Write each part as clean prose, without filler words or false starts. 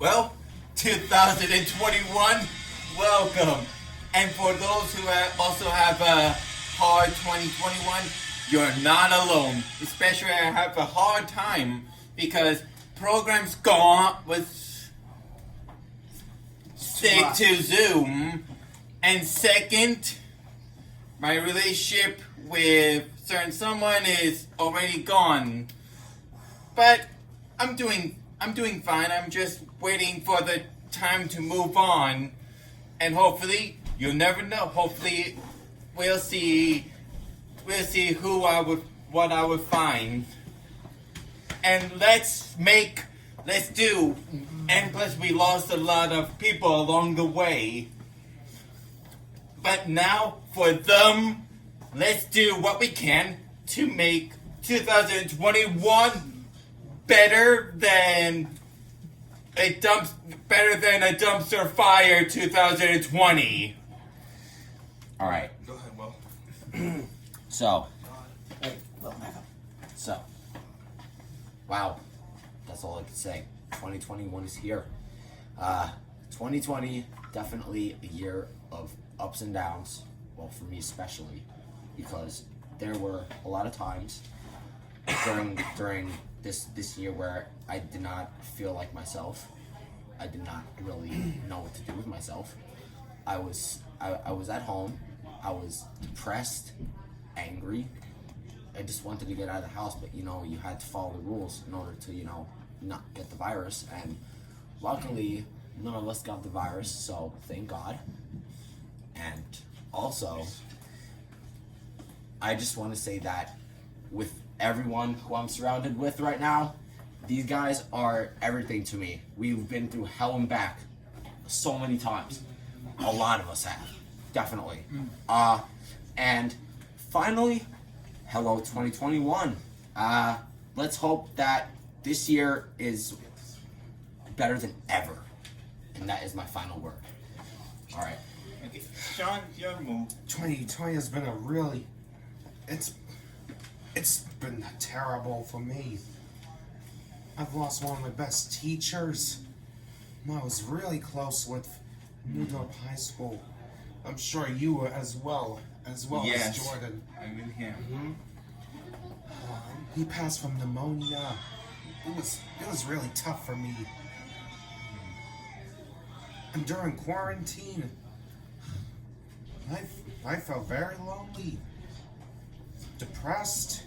Well, 2021, welcome. And for those who also have a hard 2021, you're not alone. Especially I have a hard time because programs gone with stick to Zoom. And second, my relationship with certain someone is already gone. But I'm doing fine. I'm just waiting for the time to move on. And hopefully, you'll never know. Hopefully, we'll see what I would find. And let's do. And plus, we lost a lot of people along the way. But now, for them, let's do what we can to make 2021 better than a dumpster fire 2020. All right. Go ahead, Will. So, So, wow, that's all I can say. 2021 is here. 2020 definitely a year of ups and downs. Well, for me especially, because there were a lot of times during this year where I did not feel like myself. I did not really know what to do with myself. I was at home. I was depressed, angry. I just wanted to get out of the house, but you had to follow the rules in order to not get the virus. And luckily, none of us got the virus, so thank God. And also, I just want to say that with everyone who I'm surrounded with right now, these guys are everything to me. We've been through hell and back so many times. A lot of us have, definitely. And finally, hello 2021. Let's hope that this year is better than ever. And that is my final word. All right. Okay, Sean, your move. 2020 has been it's been terrible for me. I've lost one of my best teachers. I was really close with Newdorp High School. I'm sure you were as well Yes. as Jordan. I'm in here. He passed from pneumonia. It was really tough for me. And during quarantine, I felt very lonely, depressed.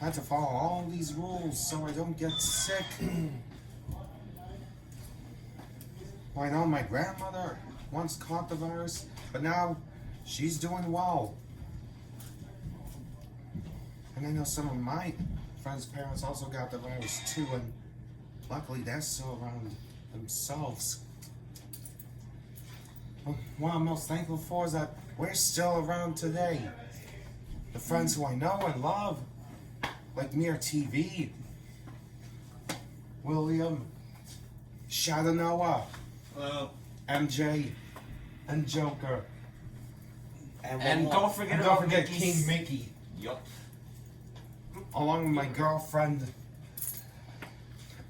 I had to follow all these rules so I don't get sick. Well, I know my grandmother once caught the virus, but now she's doing well. And I know some of my friends' parents also got the virus too, and luckily they're still around themselves. What I'm most thankful for is that we're still around today. The friends who I know and love, like Mir TV, William, Shadanoa, Well, MJ, and Joker. And don't forget And about don't forget Mickey's- King Mickey, yup. along with my girlfriend,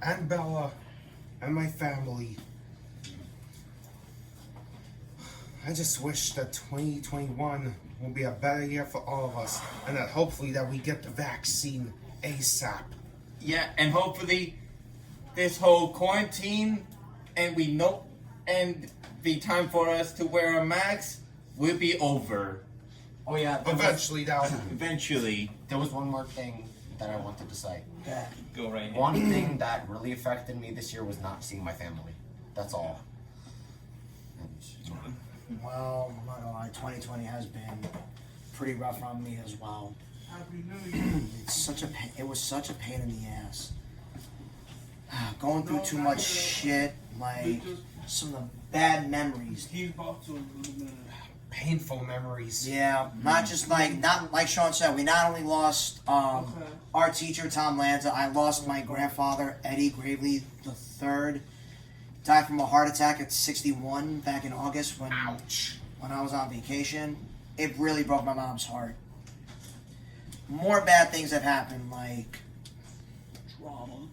and Bella, and my family. I just wish that 2021 will be a better year for all of us, and that hopefully that we get the vaccine ASAP. Yeah, and hopefully this whole quarantine and the time for us to wear a mask will be over. Oh yeah. Eventually, Eventually. There was one more thing that I wanted to say. Go right ahead. One thing that really affected me this year was not seeing my family. That's all. Well, I'm not gonna lie, 2020 has been pretty rough on me as well. It was such a pain in the ass. Going through too much shit, like some of the bad memories. painful memories. Yeah, not like Sean said, we not only lost our teacher Tom Lanza, I lost my grandfather Eddie Gravely III. Died from a heart attack at 61 back in August when I was on vacation. It really broke my mom's heart. More bad things have happened, like problem.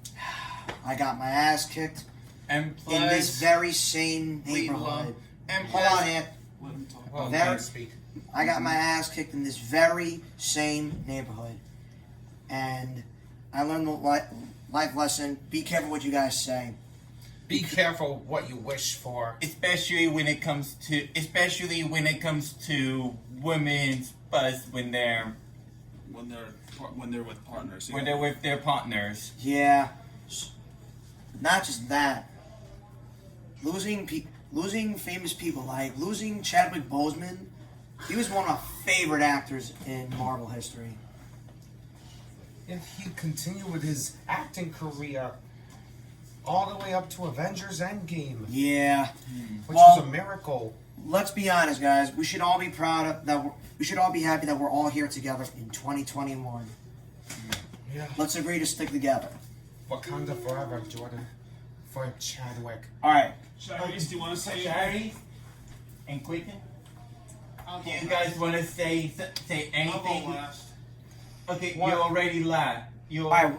I got my ass kicked And in this plus, very same we love. neighborhood. And Hold plus, on, Ant. Let him talk. Well, There- can't speak. I got my ass kicked in this very same neighborhood. And I learned the life lesson. Be careful what you guys say. Be careful what you wish for. especially when it comes to women's buzz when they're When they're with partners. when they're with their partners. Yeah. Not just that. Losing famous people, like losing Chadwick Boseman. He was one of my favorite actors in Marvel history. And he continued with his acting career all the way up to Avengers Endgame, Yeah. which Well- was a miracle. Let's be honest, guys. We should all be proud of that. We should all be happy that we're all here together in 2021. Yeah. Let's agree to stick together. Wakanda forever, Jordan. For Chadwick. All right. Sharice, do you want to say Shari and Quicken, do you guys want to say I'll go anything? last. Okay, What? you already lied. You Alright.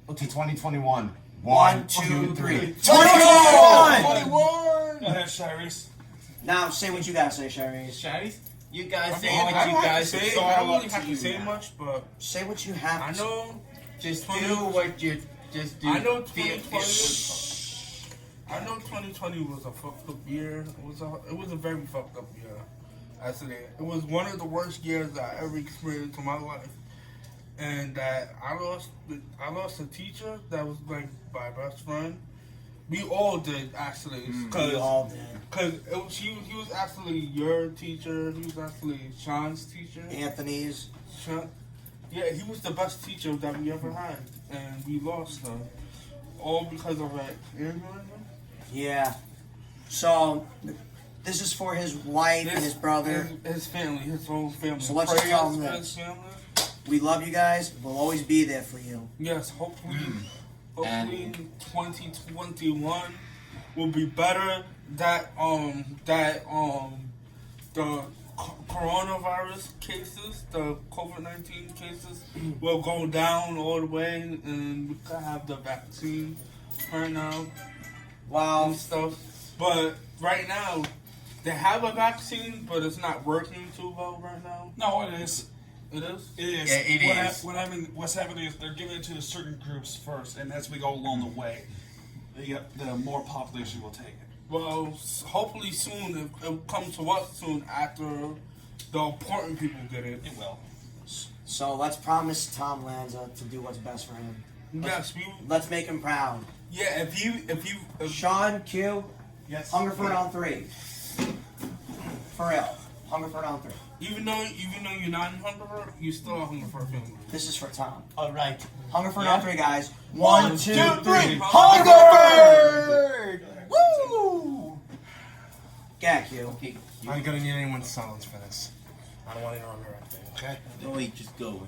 Okay, 2021. 1, 2, 3. 21! Go ahead, Sharice. Now say what you gotta say, Sharice. Shari, you guys say I what don't you have to guys say. say. I don't really have to say much, but Say what you have I to say. know. Just do what you just do. I know Feel- 2020. I know 2020 was a fucked up year. It was a very fucked up year. Actually, it was one of the worst years I ever experienced in my life, and that I lost a teacher that was like my best friend. We all did actually, We because all did. he was actually your teacher. He was actually Sean's teacher. Anthony's. Sean, yeah, he was the best teacher that we ever had, and we lost him all because of that aneurysm. Yeah. So, this is for his wife and his brother. his family, his whole family. So let's just Prayers tell him for this. his family. We love you guys. We'll always be there for you. Yes, hopefully 2021 will be better. That the coronavirus cases, the COVID-19 cases, will go down all the way, and we could have the vaccine right now Wow. and stuff. But right now, they have a vaccine, but it's not working too well right now. No, it is. It is. It is. Yeah, it is. What's happening is they're giving it to the certain groups first, and as we go along the way, the more population will take it. Well, hopefully soon it'll come to us soon after the important people get it. It will. So let's promise Tom Lanza to do what's best for him. Yes, we. Let's make him proud. Yeah, if Sean, Q, Yes. hunger for it on 3. For real. Hunger for it on 3. even though you're not in hunger, you still are hungry for a family. This is for Tom. All right. Hunger for it on 3, guys. 1, 2, 3. Hunger! Woo! Yeah, Q. Okay. I'm gonna need anyone's silence for this. I don't want to interrupt or anything, okay? No, wait, just go.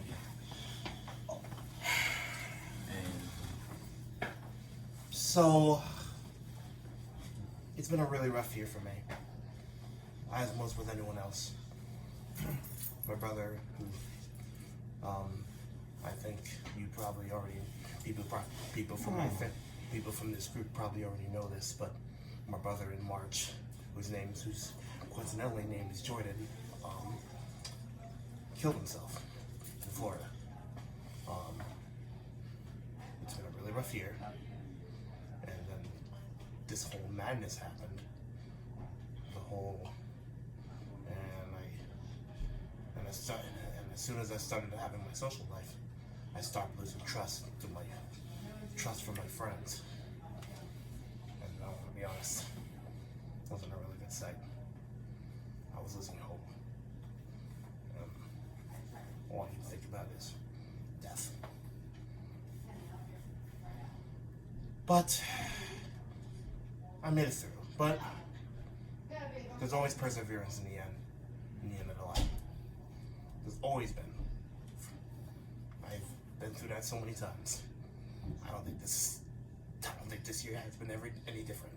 So, it's been a really rough year for me, as most with anyone else. My brother, who, I think you probably already, people from people from this group probably already know this, but my brother in March, whose coincidentally name is Jordan, killed himself in Florida. It's been a really rough year. And then this whole madness happened. And as soon as I started having my social life, I started losing trust from my friends. And I'm gonna be honest, it wasn't a really good sight. I was losing hope. All I can think about is death. But I made it through. But there's always perseverance in the end of the line. There's always been. I've been through that so many times. I don't think this year has been any different.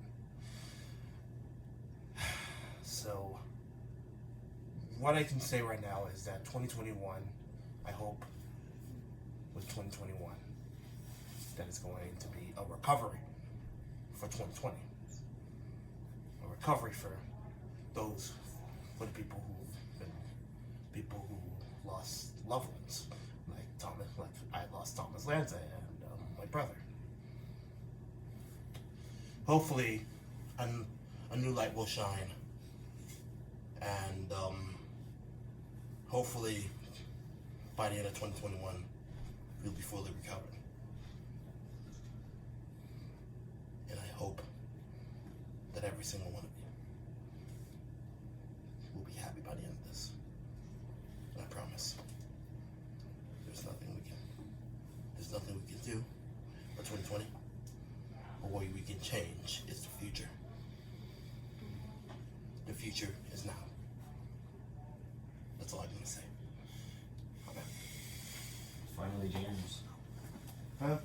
So what I can say right now is that 2021, I hope, was 2021. that it's going to be a recovery for 2020. A recovery for the people who lost loved ones, like I lost Thomas Lanza and my brother. Hopefully, a new light will shine, and hopefully, by the end of 2021, we'll be fully recovered. And I hope that every single one of you will be happy by the end of this. And I promise. There's nothing we can do for 2020. But what we can change is the future. The future is now. That's all I'm gonna say. Okay. Finally, James. Huh?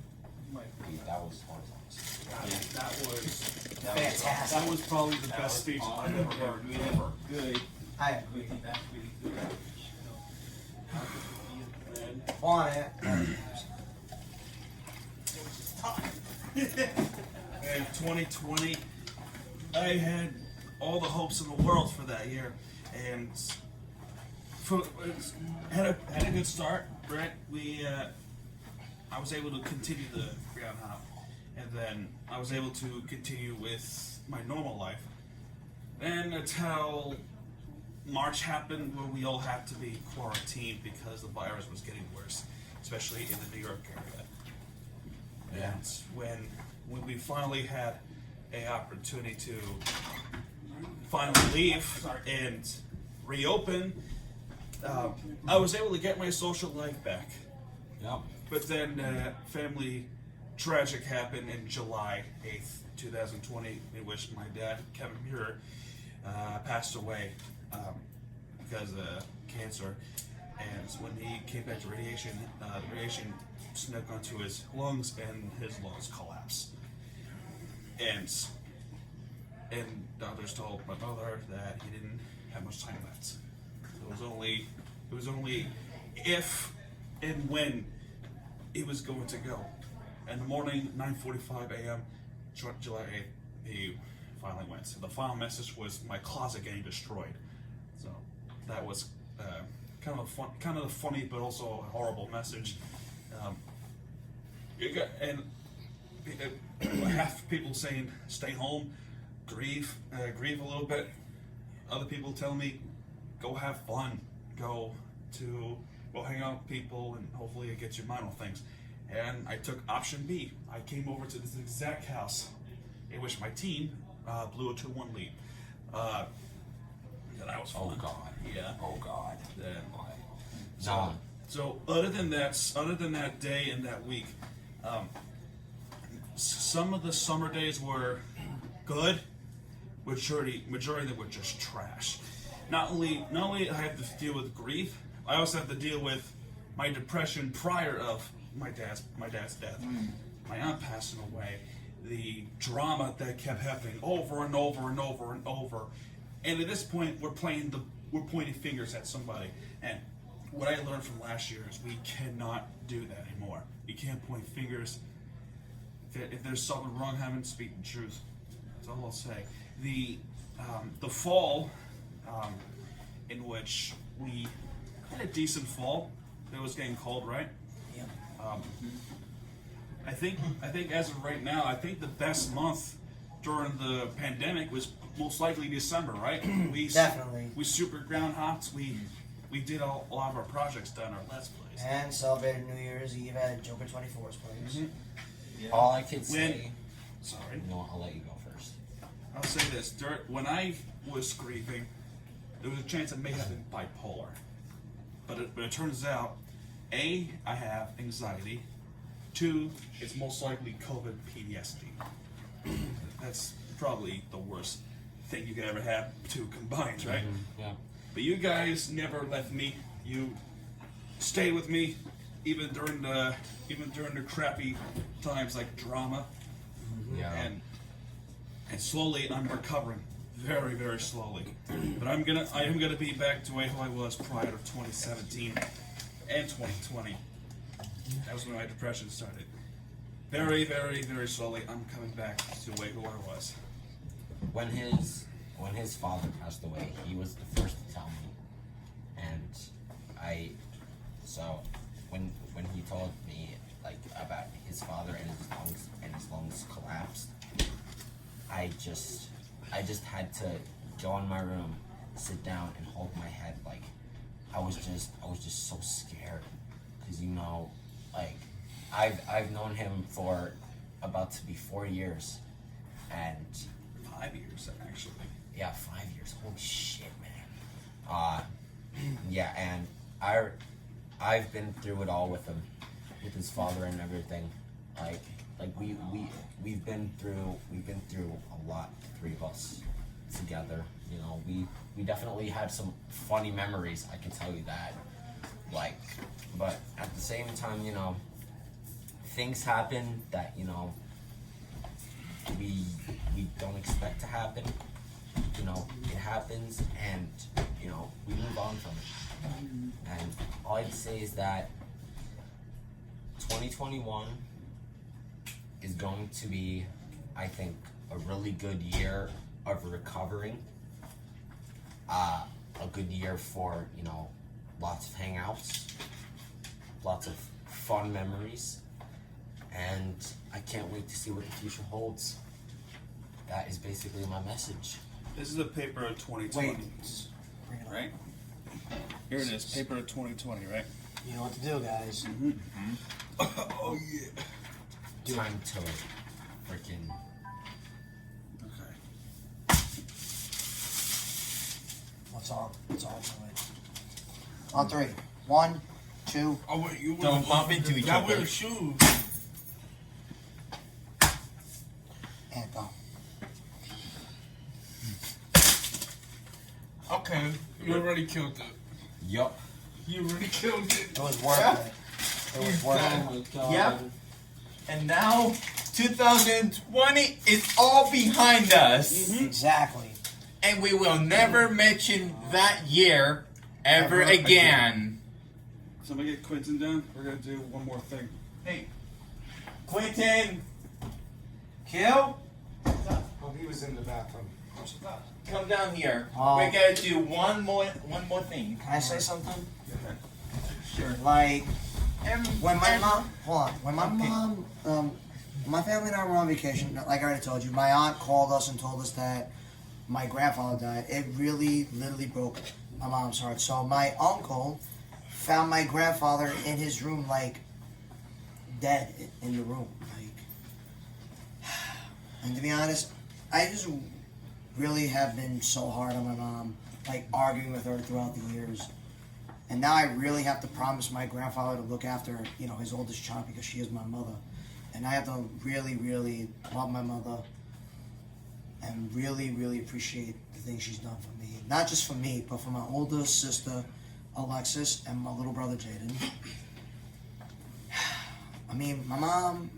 Dude, that was hard. Fantastic. That was probably the best speech I've ever heard. Good. I agree. That's really good. On it. And 2020, I had all the hopes in the world for that year, and had a good start. Right, I was able to continue the ground hop, and then I was able to continue with my normal life. Then until March happened, where we all had to be quarantined because the virus was getting worse, especially in the New York area. Yeah. And when we finally had an opportunity to finally leave and reopen, I was able to get my social life back. Yep. But then family tragic happened in July 8th, 2020, in which my dad, Kevin Muir, passed away because of cancer. And when he came back to radiation, the radiation snuck onto his lungs and his lungs collapsed. And doctors told my mother that he didn't have much time left. So it was only if and when he was going to go. In the morning, 9:45 a.m., July 8th, he finally went. So the final message was my closet getting destroyed. So that was kind of funny, but also a horrible message. Half people saying stay home, grieve a little bit. Other people tell me go have fun, go hang out with people, and hopefully it gets your mind on things. And I took option B. I came over to this exact house in which my team blew a 2-1 lead. That was fun. Oh God. Yeah. Oh God. Yeah. So other than that day and that week, some of the summer days were good. Majority of them were just trash. Not only I have to deal with grief, I also have to deal with my depression prior of my dad's death, my aunt passing away, the drama that kept happening over and over and over and over, and at this point we're pointing fingers at somebody. And what I learned from last year is we cannot do that anymore. You can't point fingers. If there's something wrong, haven't speak the truth. That's all I'll say. The fall, in which we had a decent fall. It was getting cold, right? Yeah. I think as of right now, I think the best month during the pandemic was most likely December, right? Definitely. We super ground hopped. We did a lot of our projects down our Let's Plays. And celebrated New Year's Eve at Joker 24's place. All I can say. Sorry. No, I'll let you go first. I'll say this: when I was grieving, there was a chance I may have been bipolar, but it turns out, A, I have anxiety. 2, it's most likely COVID PTSD. That's probably the worst thing you could ever have, two combined, right? Yeah. But you guys never left me. You stayed with me, even during the crappy times like drama. Yeah. And slowly I'm recovering, very, very slowly. But I am gonna be back to who I was prior to 2017 and 2020. That was when my depression started. very, very, very slowly, I'm coming back to who I was. When his father passed away, he was the first to tell me, and so when he told me like about his father and his lungs collapsed, I just had to go in my room, sit down, and hold my head. Like I was just so scared, because like I've known him for about to be 4 years, and 5 years, actually. yeah, 5 years. Holy shit, man. Yeah, and I've been through it all with him, with his father and everything. Like we've been through a lot, the three of us together. We definitely had some funny memories, I can tell you that. Like, but at the same time, things happen that we don't expect to happen. It happens, and we move on from it. And all I'd say is that 2021 is going to be, I think, a really good year of recovering. A good year for lots of hangouts, lots of fun memories, and I can't wait to see what the future holds. That is basically my message. This is a paper of 2020. Wait. Bring it up. Right? Here it is, paper of 2020, right? You know what to do, guys. Oh yeah. Time to freaking. Okay. What's all the way? On three. 1, 2. Oh wait, you Don't bump into each Y'all other. wear shoes. And go. Okay, you already killed it. Yup. You already killed it. It was worth it. It was worth it. Yep. And now 2020 is all behind us. Exactly. And we will never mention that year ever Ever again. Somebody get Quentin down. We're gonna do one more thing. Hey, Quentin, Kill, Oh, he was in the bathroom. come down here. Oh. We're gonna do one more thing. Can I say something? Sure. Like, And when my mom, hold on, when my mom, my family and I were on vacation, like I already told you, my aunt called us and told us that my grandfather died. It really, literally broke my mom's heart. So my uncle found my grandfather in his room, like, dead in the room. Like, and to be honest, I just really have been so hard on my mom, like arguing with her throughout the years. And now I really have to promise my grandfather to look after, his oldest child, because she is my mother. And I have to really, really love my mother and really, really appreciate the things she's done for me. Not just for me, but for my older sister, Alexis, and my little brother, Jaden. I mean, my mom,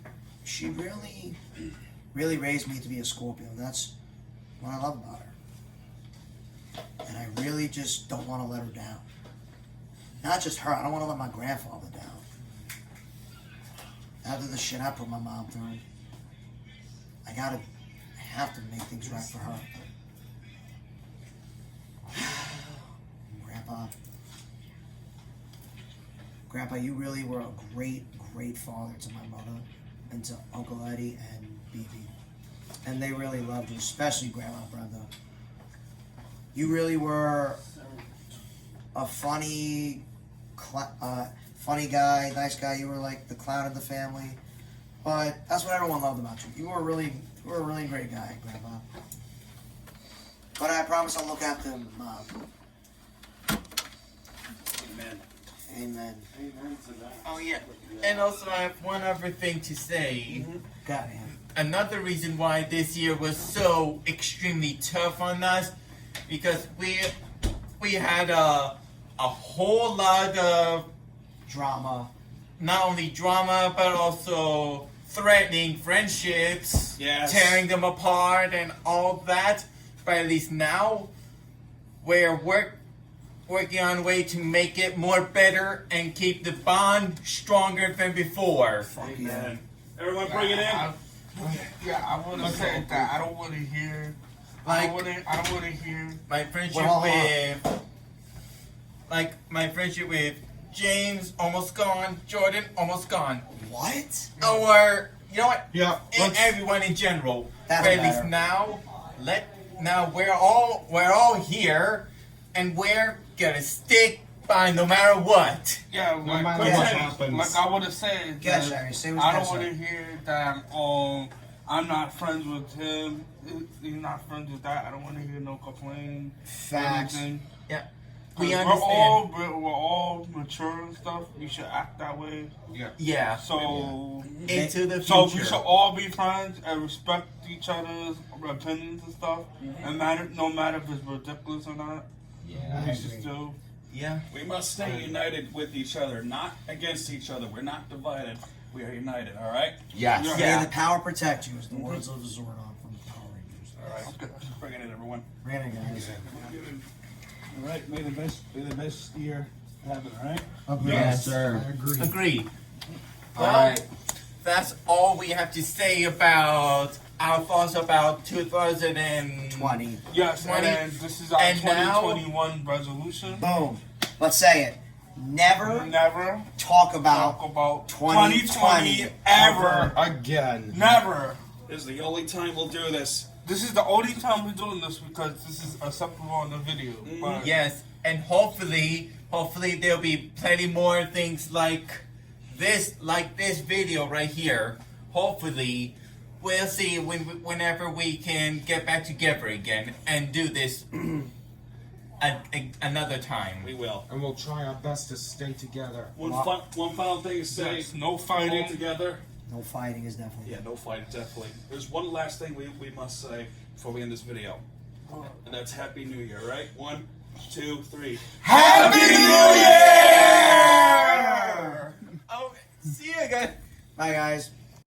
she really, really raised me to be a Scorpio. That's what I love about her. And I really just don't want to let her down. Not just her, I don't want to let my grandfather down. After the shit I put my mom through, I have to make things right for her. Grandpa, you really were a great, great father to my mother and to Uncle Eddie and Bibi. And they really loved you, especially Grandma Brenda. You really were a funny guy, nice guy. You were like the clown of the family. But that's what everyone loved about you. You were a really great guy, Grandpa. But I promise I'll look after him, Mom. Amen. Amen. Oh yeah. And also I have one other thing to say. God, man. Another reason why this year was so extremely tough on us, because we had a whole lot of Drama. not only drama but also threatening friendships, Yes. tearing them apart and all that. But at least now we're working on a way to make it more better and keep the bond stronger than before. Fuck yeah. Amen. Everyone bring it in. I want to say that I don't want to hear. Like- I don't want to hear. My friendship Well, with James almost gone, Jordan almost gone, What? or you know what? Yeah. And everyone in general. That's but at least better. now we're all here, and we're gonna stick by no matter what. Yeah, No like, matter what happens. like I want to say Yeah, that Sherry, say what I you don't gotta want to say. hear that. I'm not friends with him. He's not friends with that. I don't want to hear no complaint. Facts. Anything. We We're understand. we're all mature and stuff. We should act that way. Yeah. So Into the so we future. should all be friends and respect each other's opinions and stuff. And no matter if it's ridiculous or not, Yeah. we should still. Yeah. We must stay united with each other, not against each other. We're not divided. We are united. All right. Yes. Yeah. May the power protect you, is the words of Zordon from the Power Rangers. All right. Bring it in, everyone. Bring it, guys. All right, may the best year happen. All right. Yes, sir. I agree. Agreed. All Well, right. that's all we have to say about our thoughts about 2020. Yes, 20 and this is our and now- 2021 resolution. Boom. Let's say it. Never Never talk about talk about 2020 2020 ever. Again. Never. This is the only time we'll do this. This is the only time we're doing this because this is acceptable on the video. But Yes, and hopefully there'll be plenty more things like this video right here. Hopefully, we'll see whenever we can get back together again and do this another time. We will. And we'll try our best to stay together. One final thing to say. yes, no All fighting. together. no fighting is definitely. Yeah, no fighting, definitely. There's one last thing we must say before we end this video. And that's Happy New Year, right? 1, 2, 3. Happy New Year! Oh, see you guys. Bye, guys.